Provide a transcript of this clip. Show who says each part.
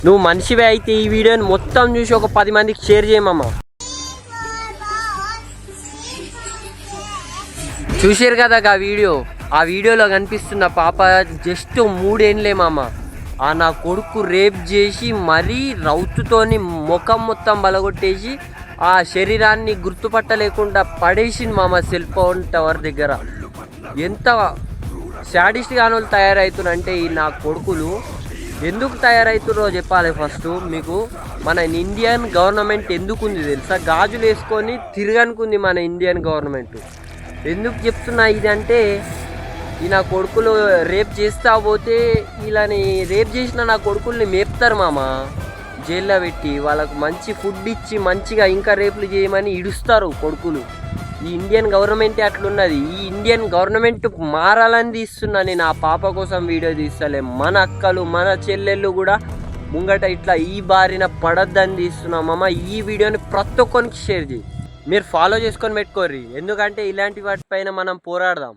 Speaker 1: నువ్వు మనిషివే అయితే ఈ వీడియోని మొత్తం చూసి ఒక 10 మందికి షేర్ చేయమమ్మా. చూసారు కదా ఆ వీడియోలో కనిపిస్తున్న పాప జస్ట్ 3 ఏళ్ళే మామ. నా కొడుకు రేప్ చేసి మరీ రౌతుతోని ముఖం మొత్తం బలగొట్టేసి ఆ శరీరాన్ని గుర్తుపట్టలేకుండా పడేసింది మామ సెల్ ఫోన్ టవర్ దగ్గర. ఎంత శాడిస్ట్ గాని వాళ్ళు తయారవుతున్నారంటే ఈ నా కొడుకులు ఎందుకు తయారవుతున్నారో చెప్పాలి. ఫస్ట్ మీకు మన ఇండియన్ గవర్నమెంట్ ఎందుకు ఉంది తెలుసా? గాజులు వేసుకొని తిరగనుకుంది మన ఇండియన్ గవర్నమెంట్. ఎందుకు చెప్తున్నా ఇది అంటే, ఈ నా కొడుకులు రేప్ చేస్తా పోతే వీళ్ళని రేప్ చేసిన నా కొడుకుల్ని మేపుతారు మామ జైల్లో పెట్టి. వాళ్ళకు మంచి ఫుడ్ ఇచ్చి మంచిగా ఇంకా రేపులు చేయమని ఇడుస్తారు కొడుకులు. ఈ ఇండియన్ గవర్నమెంటే అట్లున్నది. ఈ ఇండియన్ గవర్నమెంట్ మారాలని తీస్తున్నా నేను. ఆ పాప కోసం వీడియో తీస్తలే. మన అక్కలు మన చెల్లెళ్ళు కూడా ముంగట ఇట్లా ఈ బారిన పడద్దని తీస్తున్నాం మామ. ఈ వీడియోని ప్రతి ఒక్కరికి షేర్ చేయి. మీరు ఫాలో చేసుకొని పెట్టుకోర్రి, ఎందుకంటే ఇలాంటి వాటిపైన మనం పోరాడదాం.